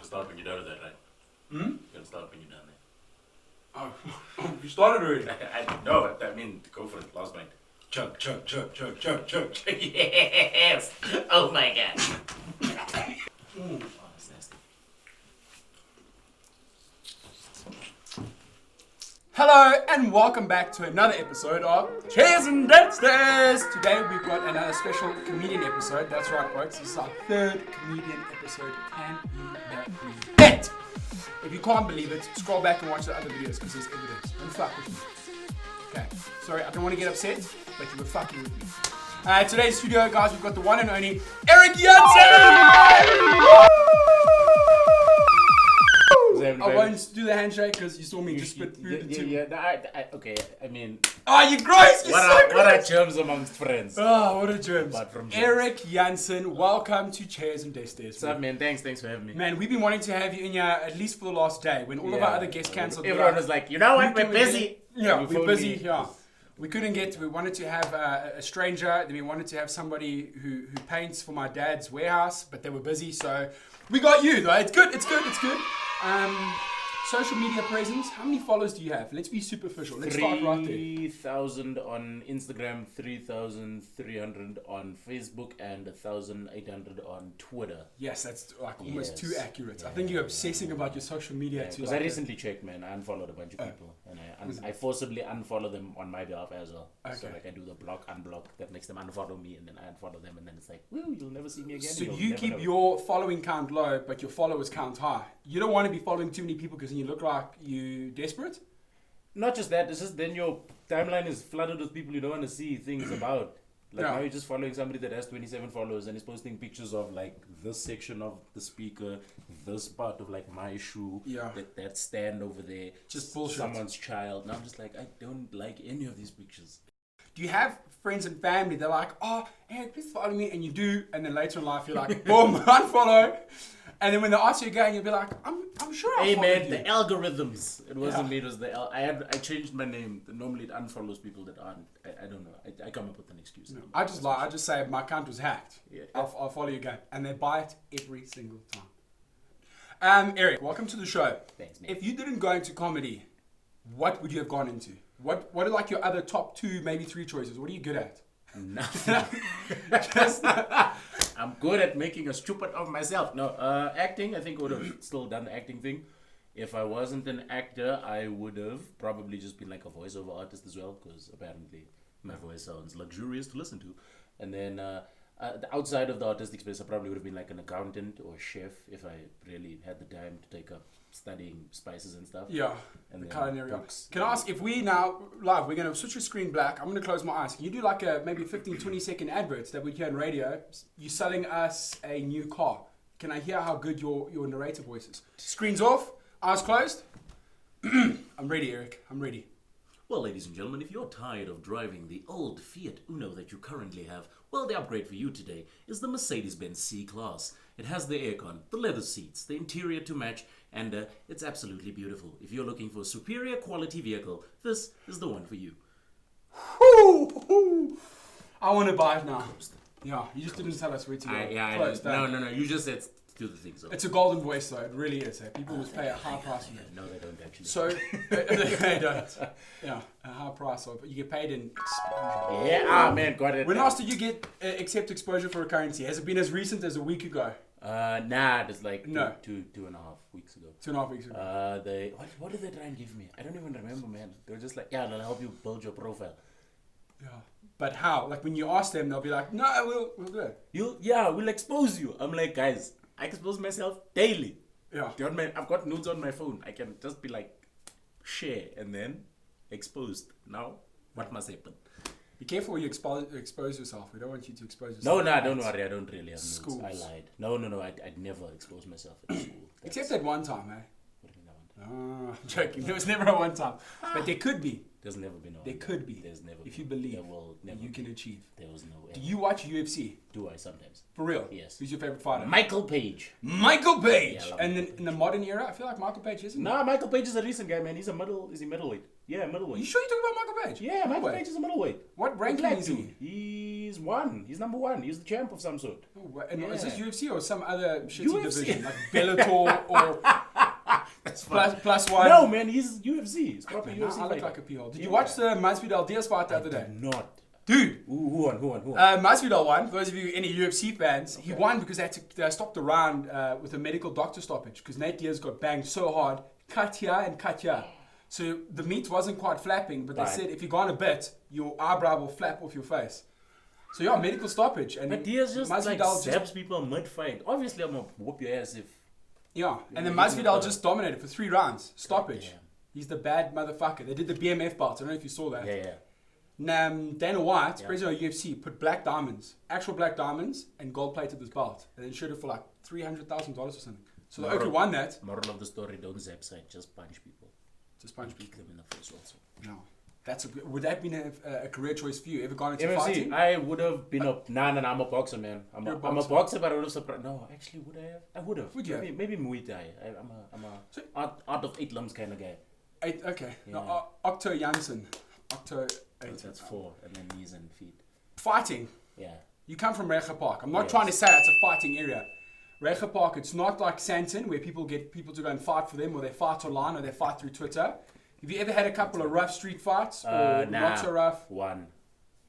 Start when you're done with that, right? Hmm? You're gonna start when you're done there. Oh, you started already. No, I mean, go for it. Last night. Chug, chug, chug, chug, chug, chug. Yes! Oh my god. Mm. Oh, that's nasty. Hello and welcome back to another episode of CnD Team. Today we've got another special comedian episode. That's right, folks. This is our third comedian episode. Can you believe it? If you can't believe it, scroll back and watch the other videos because there's evidence. Don't fuck with me. Okay. Sorry, I don't want to get upset, but you were fucking with me. Today's studio, guys, we've got the one and only Jansen. I won't do the handshake because you saw me just spit food into me. Okay, I mean... Oh, you gross! You're so gross! What are germs amongst friends? Oh, what are germs? From Eric Jansen, welcome to Chairs and Desks. What's up, man? Thanks for having me. Man, we've been wanting to have you in here at least for the last day when all of our other guests cancelled. Everyone was like, you know what, we're busy. Yeah, we're busy, yeah. We wanted to have a stranger, then we wanted to have somebody who paints for my dad's warehouse, but they were busy, so we got you though. It's good. Social media presence, how many followers do you have? Let's be superficial. Let's start right there. 3,000 on Instagram, 3,300 on Facebook, and 1,800 on Twitter. Yes, that's like almost too accurate. I think you're obsessing about your social media too. Because I recently checked, man. I unfollowed a bunch of people, and I forcibly unfollow them on my behalf as well. Okay. So like I do the block, unblock, that makes them unfollow me, and then I unfollow them, and then it's like, woo, you'll never see me again. So you keep your following count low, but your followers count high. You don't want to be following too many people because then you look like you desperate. Not just that, it's just then your timeline is flooded with people you don't want to see things about. Like now you're just following somebody that has 27 followers and is posting pictures of like this section of the speaker, this part of like my shoe, that stand over there, just bullshit. Someone's child. And I'm just like, I don't like any of these pictures. Do you have friends and family? They're like, oh, Eric, please follow me, and you do, and then later in life you're like, boom, unfollow. And then when they ask you again, you'll be like, I'm sure I followed you. The algorithms. It wasn't me, it was I changed my name. Normally it unfollows people that aren't. I don't know. I come up with an excuse. No, I just lie. I just say my account was hacked. Yeah. I'll follow you again. And they buy it every single time. Eric, welcome to the show. Thanks, man. If you didn't go into comedy, what would you have gone into? What are like your other top 2, maybe 3 choices? What are you good at? Nothing. I'm good at making a stupid of myself. No, acting, I think I would have still done the acting thing. If I wasn't an actor, I would have probably just been like a voiceover artist as well, because apparently my voice sounds luxurious to listen to. And then outside of the artistic space, I probably would have been like an accountant or a chef if I really had the time to take up studying spices and stuff. Yeah, and the culinary books. Can I ask, if we now, live, we're going to switch your screen black, I'm going to close my eyes. Can you do like a maybe 15, 20 second adverts that we hear on radio? You're selling us a new car. Can I hear how good your narrator voice is? Screens off, eyes closed. I'm ready, Eric. I'm ready. Well, ladies and gentlemen, if you're tired of driving the old Fiat Uno that you currently have, well, the upgrade for you today is the Mercedes-Benz C-Class. It has the aircon, the leather seats, the interior to match, and it's absolutely beautiful. If you're looking for a superior quality vehicle, this is the one for you. I want to buy it now. Yeah, you just didn't tell us where to go. No, you just said do the things. It's a golden voice, though. It really is. People would pay a high price for it. No, they don't actually. So, they don't. Yeah, a high price. You get paid in exposure. Yeah, man, got it. When last did you get accept exposure for a currency? Has it been as recent as a week ago? Nah, it's like two and a half weeks ago. 2.5 weeks ago. What did they try and give me? I don't even remember, man. They were just like, yeah, they'll help you build your profile. Yeah. But how? Like when you ask them, they'll be like, no, we'll do it. We'll expose you. I'm like, guys, I expose myself daily. Yeah. I've got notes on my phone. I can just be like, share, and then exposed. Now, what must happen? Be careful when you expose yourself. We don't want you to expose yourself. No, don't worry. I don't really have notes. Schools. I lied. No. I'd never expose myself at school. Except at one time, eh? What do you mean that one time? Oh, I'm joking. There was never a one time. But there could be. There's never been a one There time. could be. There's never If been. you believe There will never you be. can achieve. There was no way. Do you watch UFC? Do I sometimes? For real? Yes. Who's your favorite fighter? Michael Page. Michael Page! Yeah, I love And Michael then in the modern era, I feel like Michael Page isn't. Nah, Michael Page is a recent guy, man. He's is he middleweight? Yeah, Are middleweight. you sure you're talking about Michael Page? Yeah, Michael Middleweight. Page is a middleweight. What ranking Black is dude. he? He's one. He's number one. He's the champ of some sort. Oh, and is Yeah. this UFC or some other shitty UFC. division? Like Bellator or That's fine. plus one? No, man, he's UFC. He's proper Man, UFC I look fighter. like a pee-hole. Did Yeah. you watch the Masvidal Diaz fight the other day? Not. Dude! Who won? Masvidal won. For those of you any UFC fans, he won because they stopped the round with a medical doctor stoppage because Nate Diaz got banged so hard, cut here and cut here. So the meat wasn't quite flapping, but they Right. said if you go on a bit, your eyebrow will flap off your face. So yeah, medical stoppage. And But Diaz just like Masvidal zaps people mid-fight. Obviously, I'm gonna whoop your ass if... yeah, and then Yeah, he's Masvidal the- just dominated for 3 rounds. Stoppage. Damn. He's the bad motherfucker. They did the BMF belt. I don't know if you saw that. Yeah. Dana White, Yeah. president of UFC, put black diamonds, actual black diamonds, and gold plated this belt, and then showed it for like $300,000 or something. So the Moral- Oak won that. Moral of the story, don't zap side, just punch people. Just punch Kick people. them in the face also. No, would that have been a career choice for you? Ever gone into MFC, fighting? I would have been a... Nah, I'm a boxer, man. I'm You're a a boxer, boxer. but I would have surprised... No, actually, would I have? I would have. Would you have? Maybe Muay Thai. I'm a So- art of 8 limbs kind of guy. Okay. No, Yeah. Octo Jansen. Octo 8. That's 4, and then knees and feet. Fighting. Yeah. You come from Reiger Park. I'm not Yes. trying to say it's a fighting area. Reiger Park, it's not like Jansen where people get people to go and fight for them or they fight online or they fight through Twitter. Have you ever had a couple of rough street fights or not so rough? One.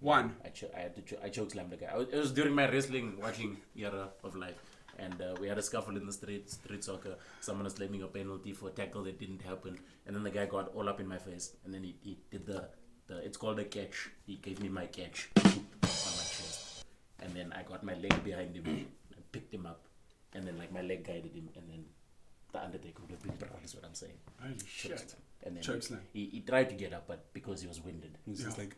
One. I chokeslammed the guy. It was during my wrestling watching era of life. And we had a scuffle in the street soccer. Someone was claiming a penalty for a tackle that didn't happen. And then the guy got all up in my face. And then he did the it's called a catch. He gave me my catch on my chest. And then I got my leg behind him and picked him up. And then like my leg guided him. And then the Undertaker would have been proud is what I'm saying. Holy shit. Chokeslam. And then Chokeslam. he tried to get up, but because he was winded, he was just like...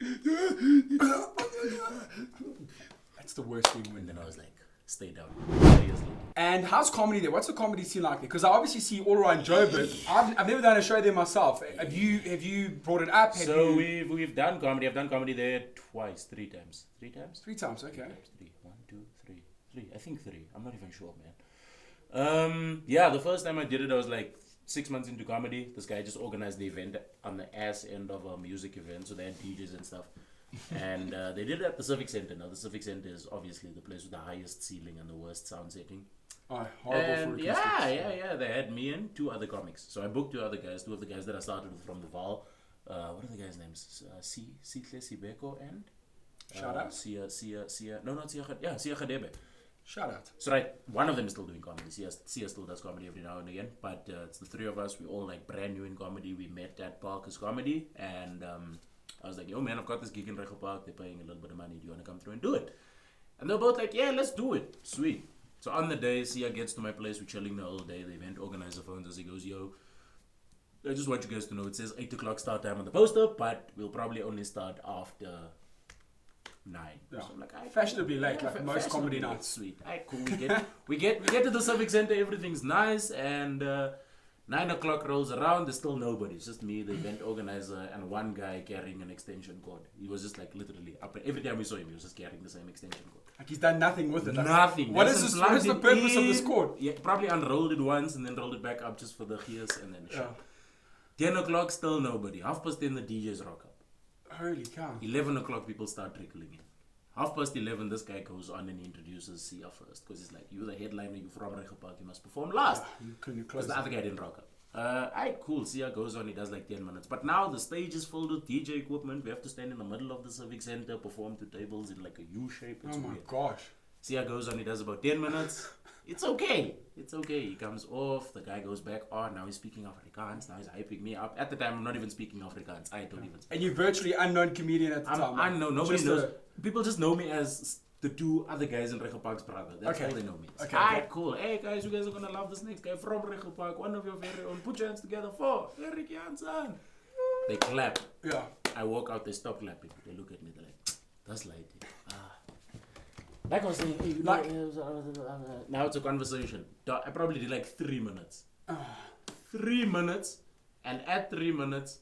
That's the worst thing And when. then I was like, stay down. Seriously. And how's comedy there? What's the comedy scene like there? Because I obviously see all around Joburg. I've never done a show there myself. Have you brought it up? Have So you... we've done comedy. I've done comedy there three times. 3 times? 3 times, okay. 3. 1, 2, 3. 3. I think 3. I'm not even sure, man. Yeah, the first time I did it, I was like 6 months into comedy. This guy just organized the event on the ass end of a music event, so they had DJs and stuff. And they did it at the Civic Center. Now the Civic Center is obviously the place with the highest ceiling and the worst sound setting. Oh, horrible And for yeah, acoustics. they had me and 2 other comics. So I booked 2 other guys, 2 of the guys that I started with from the Val. What are the guys' names? Sitle Sibeko and Shout out. Sia Khadebe. Shout out. So right, one of them is still doing comedy. Sia still does comedy every now and again, but it's the 3 of us. We all like brand new in comedy. We met at Parker's Comedy, and I was like, yo man, I've got this gig in Reiger Park. They're paying a little bit of money. Do you want to come through and do it? And they're both like, yeah, let's do it. Sweet. So on the day, Sia gets to my place. We're chilling the whole day. The event organizer phones us. He goes, yo, I just want you guys to know it says 8 o'clock start time on the poster, but we'll probably only start after 9. Yeah. So I'm like, Fashionably late, like most comedy fashionably nights. Sweet. Alright, cool. We get to the Civic Center. Everything's nice, and 9 o'clock rolls around. There's still nobody. It's just me, the event organizer, and one guy carrying an extension cord. He was just like literally up. Every time we saw him, he was just carrying the same extension cord. Like he's done nothing with it. Like, Nothing. What Hasn't is this? What is the plugged it purpose of this in. cord? Yeah, probably unrolled it once and then rolled it back up just for the gears and then Yeah. 10 o'clock, still nobody. 10:30, the DJs rock up. Holy cow. 11 o'clock, people start trickling in. 11:30, this guy goes on and he introduces Sia first. Because he's like, you're the headliner, you're from Reiger Park, you must perform last. You couldn't close Because the other guy didn't rock up. Alright, cool. Sia goes on, he does like 10 minutes. But now the stage is filled with DJ equipment. We have to stand in the middle of the Civic Center, perform to tables in like a U shape. It's Oh my weird. gosh. Sia goes on, he does about 10 minutes. It's okay. It's okay. He comes off. The guy goes back on. Now he's speaking Afrikaans. Now he's hyping me up. At the time, I'm not even speaking Afrikaans. I don't even speak. And you're virtually unknown comedian at the time. I'm unknown. Nobody Just knows. People just know me as the 2 other guys in Reiger Park's brother. That's Okay. all they know me. Okay, Alright, okay. cool. Hey guys, you guys are gonna love this next guy from Reiger Park. One of your very own. Put your hands together for Eric Jansen. They clap. Yeah. I walk out, they stop clapping. They look at me, they're like, that's lighting. Like I was saying, hey, now it's a conversation. I probably did like 3 minutes. 3 minutes. And at 3 minutes,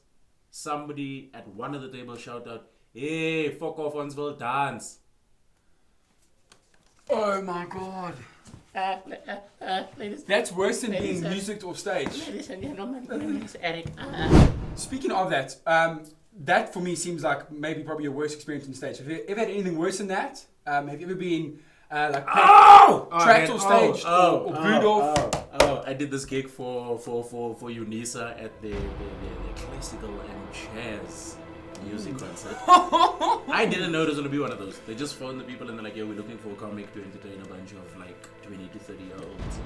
somebody at one of the tables shout out, hey, fuck off, ons will dance. Oh my god. That's worse than being music off stage. Ladies and gentlemen, my name is Eric. Speaking of that, that for me seems like maybe probably your worst experience on stage. Have you ever had anything worse than that? Have you ever been tracked off stage or booed off? I did this gig for Unisa at the classical and jazz music concert. I didn't know it was going to be one of those. They just phoned the people and they're like, yeah, we're looking for a comic to entertain a bunch of like 20 to 30 year olds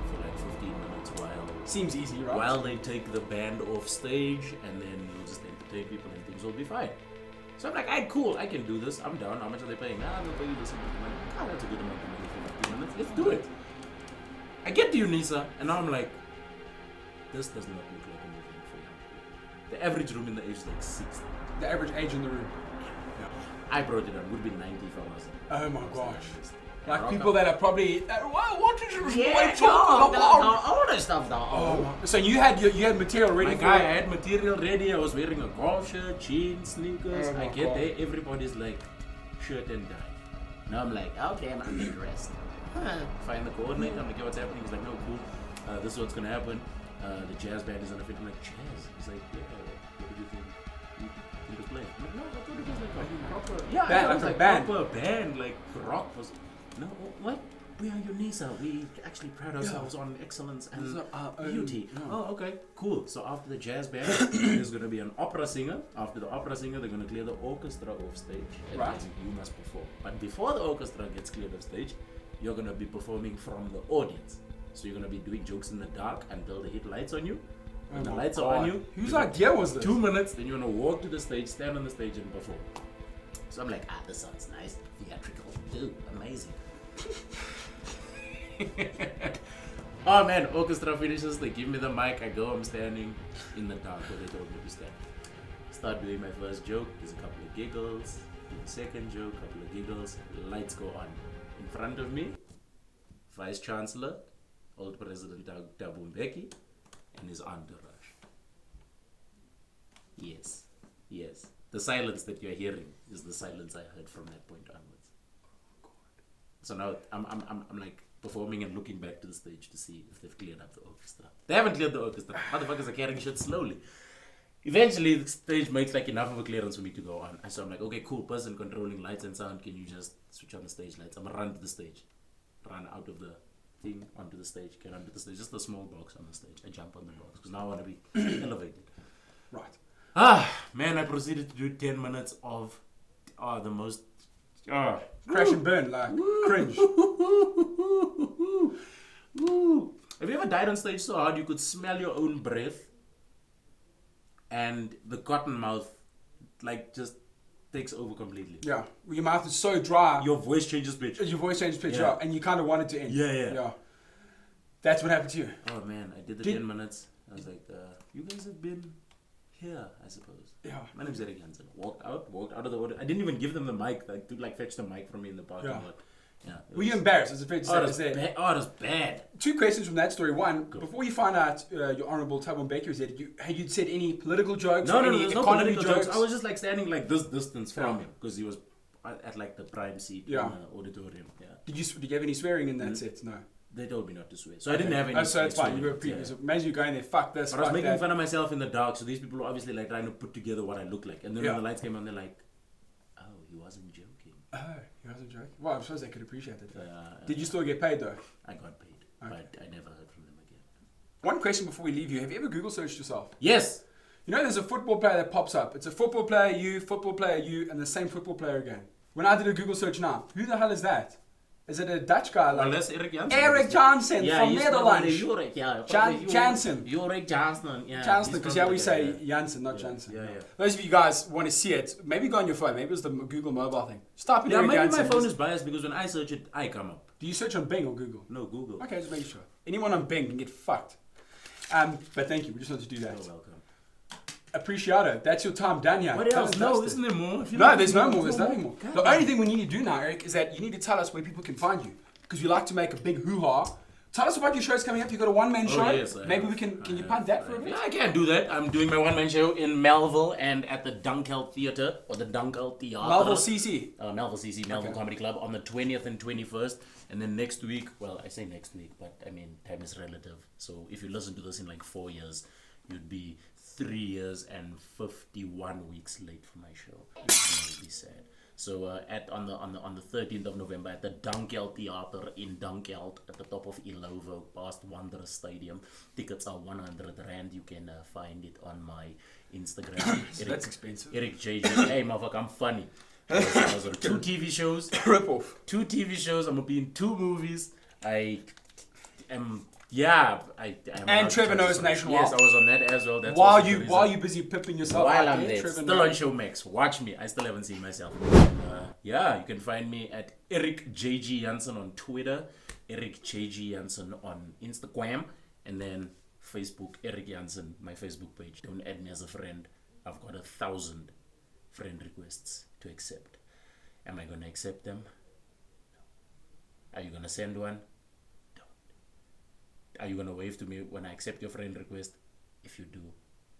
for like 15 minutes Seems easy, right? While they take the band off stage and then we'll just entertain people and things will be fine. So I'm like, alright, cool, I can do this. I'm down. How much are they paying? They'll pay you this amount of money. That's a good amount of money for 15 minutes. Let's do it. I get to Unisa and now I'm like, this does not look like a movie for young people. The average room in the age is like 60. The average age in the room. Yeah. I brought it up. Would be 90 if I was. Oh my gosh. Like people that are probably what did you all that stuff now. Oh, so you had material ready. I had material ready. I was wearing a golf shirt, jeans, sneakers. I get there, everybody's like shirt and tie. Now I'm like, okay, I'm getting dressed. Find the coordinator. I'm like, yo, what's happening? He's like, no, cool. This is what's gonna happen. The jazz band is on the fit. I'm like, jazz? He's like, yeah. What did you think? You was playing? I'm like, no, I thought it was like a proper. Yeah, band, I was like band. proper band, like rock was. No, what? We are Unisa. We actually pride ourselves on excellence and beauty. Oh, okay, cool. So after the jazz band, there's going to be an opera singer. After the opera singer, they're going to clear the orchestra off stage. And right. then you must perform. But before the orchestra gets cleared off stage, you're going to be performing from the audience. So you're going to be doing jokes in the dark until they hit lights on you. When the lights are on you, whose idea was this? 2 minutes, then you're going to walk to the stage, stand on the stage and perform. So I'm like, this sounds nice. Theatrical. Dude, amazing. Oh man, orchestra finishes, they give me the mic, I go, I'm standing in the dark where they told me to stand. Start doing my first joke, there's a couple of giggles, do the second joke, couple of giggles, the lights go on. In front of me, Vice Chancellor, old President Thabo Mbeki, and his entourage. Yes. The silence that you're hearing is the silence I heard from that point onwards. So now I'm like performing and looking back to the stage to see if they've cleared up the orchestra. They haven't cleared the orchestra. Motherfuckers are carrying shit slowly. Eventually, the stage makes like enough of a clearance for me to go on. And so I'm like, okay, cool, person controlling lights and sound, can you just switch on the stage lights? I'm gonna run to the stage. Run out of the thing onto the stage, get onto the stage. Just a small box on the stage. I jump on the box because now I want to be elevated. Right. Man, I proceeded to do 10 minutes of the most... crash and burn, like cringe. Have you ever died on stage so hard you could smell your own breath and the cotton mouth like just takes over completely? Yeah, your mouth is so dry. Your voice changes pitch. Yeah. And you kind of want it to end. Yeah. That's what happened to you. Oh man, I did the 10 minutes. I was like, you guys have been here, I suppose. Yeah. My name's Eric Jansen. Walked out of the order. I didn't even give them the mic, like to fetch the mic from me in the parking lot. Yeah. Were you embarrassed? Is it fair to say? It was bad. 2 questions from that story. One, before you find out your honourable Thabo Mbeki was there, had you said any political jokes? No, any there's no political jokes. I was just like standing like this distance from him because he was at like the prime seat in the auditorium. Yeah. Did you have any swearing in that set? No. They told me not to swear, so I didn't have any. So it's fine. You were previous. Imagine you going there. Fuck this. But I was making fun of myself in the dark, so these people were obviously like trying to put together what I look like. And then when the lights came on, they're like, "Oh, he wasn't joking." Oh, he wasn't joking. Well, I suppose they could appreciate it. Did you still get paid though? I got paid, but I never heard from them again. One question before we leave you: have you ever Google searched yourself? Yes. You know, there's a football player that pops up. It's a football player you, and the same football player again. When I did a Google search now, who the hell is that? Is it a Dutch guy? Well, that's Eric Jansen. Eric Jansen from Netherlands. Jansen. Jansen, because we say Jansen, not Jansen. Yeah. Those of you guys want to see it, maybe go on your phone. Maybe it was the Google mobile thing. Just type in Eric maybe Jansen. my phone is biased because when I search it, I come up. Do you search on Bing or Google? No, Google. Okay, just make sure. Anyone on Bing can get fucked. But thank you. We just wanted to do that. You're welcome. Appreciado. That's your time done here. What Tell else? us No, Dustin. isn't there more? No, there's no more. There's nothing more. God The damn. only thing we need to do now, Eric, is that you need to tell us where people can find you. Because we like to make a big hoo-ha. Tell us about your shows coming up. You've got a one-man show. Yes, Maybe we can you punt that for a bit? Yeah, I can do that. I'm doing my one-man show in Melville and at the Dunkel Theatre, or the Dunkel Theatre. Melville CC. Melville CC, Melville Comedy Club, on the 20th and 21st. And then next week, well, I say next week, but I mean, time is relative. So if you listen to this in like 4 years, you'd be 3 years and 51 weeks late for my show. It would be sad. So on the 13th of November at the Dunkel Theater in Dunkeld at the top of Ilovo past Wanderers Stadium. Tickets are 100 Rand. You can find it on my Instagram. So that's expensive. Eric JJ. Hey, motherfucker, I'm funny. I was on 2 TV shows. Rip off. 2 TV shows. I'm gonna be in 2 movies. I am. Yeah, I And Trevor Knows Nationwide. Yes, I was on that as well. That's While also the you reason. busy pipping yourself While out I'm there, Trevor still Knows. on Showmax. Watch me. I still haven't seen myself. Yeah, you can find me at Eric JG Jansen on Twitter, Eric JG Jansen on Instagram, and then Facebook, Eric Jansen, my Facebook page. Don't add me as a friend. I've got 1,000 friend requests to accept. Am I gonna accept them? No. Are you gonna send one? Are you gonna wave to me when I accept your friend request? If you do,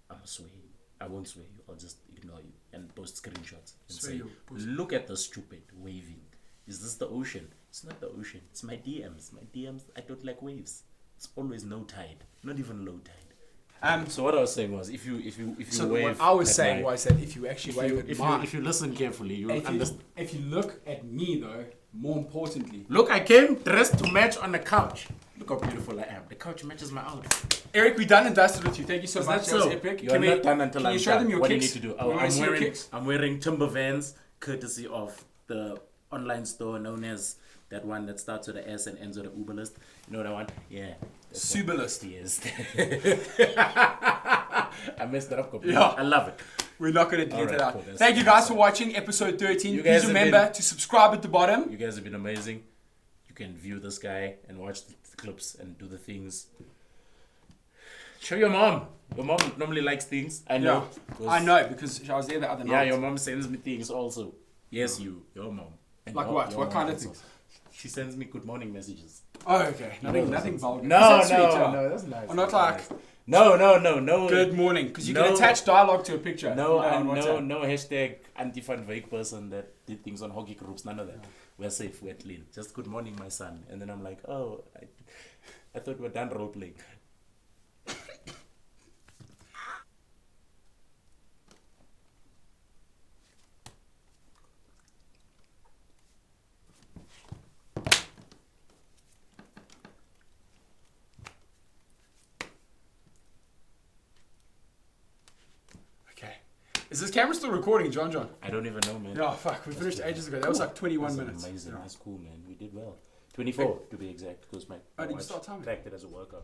I'm gonna swear you. I won't swear you. I'll just ignore you and post screenshots and Swear say, you, post- "Look at the stupid waving. Is this the ocean? It's not the ocean. It's my DMs. My DMs. I don't like waves. It's always no tide, not even low tide." So what I was saying was, if you So wave, what I was at saying my- was that if you actually wave at mine, if you listen carefully, you will if understand. if you look at me though, more importantly, Look, I came dressed to match on the couch. Look how beautiful I am. The couch matches my outfit. Eric, we done and dusted with you. Thank you so Is much. that That was so? epic. You're not done until can I'm you show done. them your What kicks? do you need to do? We Oh, wanna see your kicks. I'm wearing Timber Vans, courtesy of the online store known as that one that starts with the S and ends with the Uber list. You know that one? Yeah. Subalist. Yes. I messed that up completely. Yeah. I love it. We're not going to delete Alright, it out. cool. That's Thank you fine. guys for watching episode 13. You guys Please have remember been- to subscribe at the bottom. You guys have been amazing. You can view this guy and watch the clips and do the things. Show your mom. Your mom normally likes things. I know. Yeah, I know because I was there the other Yeah, night. your mom sends me things also. Yes, your mom. And Like your- what? your What mom kind of also. things? She sends me good morning messages. Oh, okay. You know Nothing, those nothing things. vulgar. No, That's sweet, no, yeah. no, that's nice. Or not That's like, nice. No. good morning, because you No. can attach dialogue to a picture. No, you know, on WhatsApp. no hashtag anti-fan vague person that did things on hockey groups. None of that. We're safe. We're clean. Just good morning, my son. And then I'm like, oh, I thought we're done role playing. Okay. Is this camera still recording, John? I don't even know, man. No, fuck. We finished ages ago. That was like 21 That's minutes. Amazing. Yeah. That's cool, man. We did well. 24 to be exact, because my Oh, did you watch start timing? tracked it as a workout.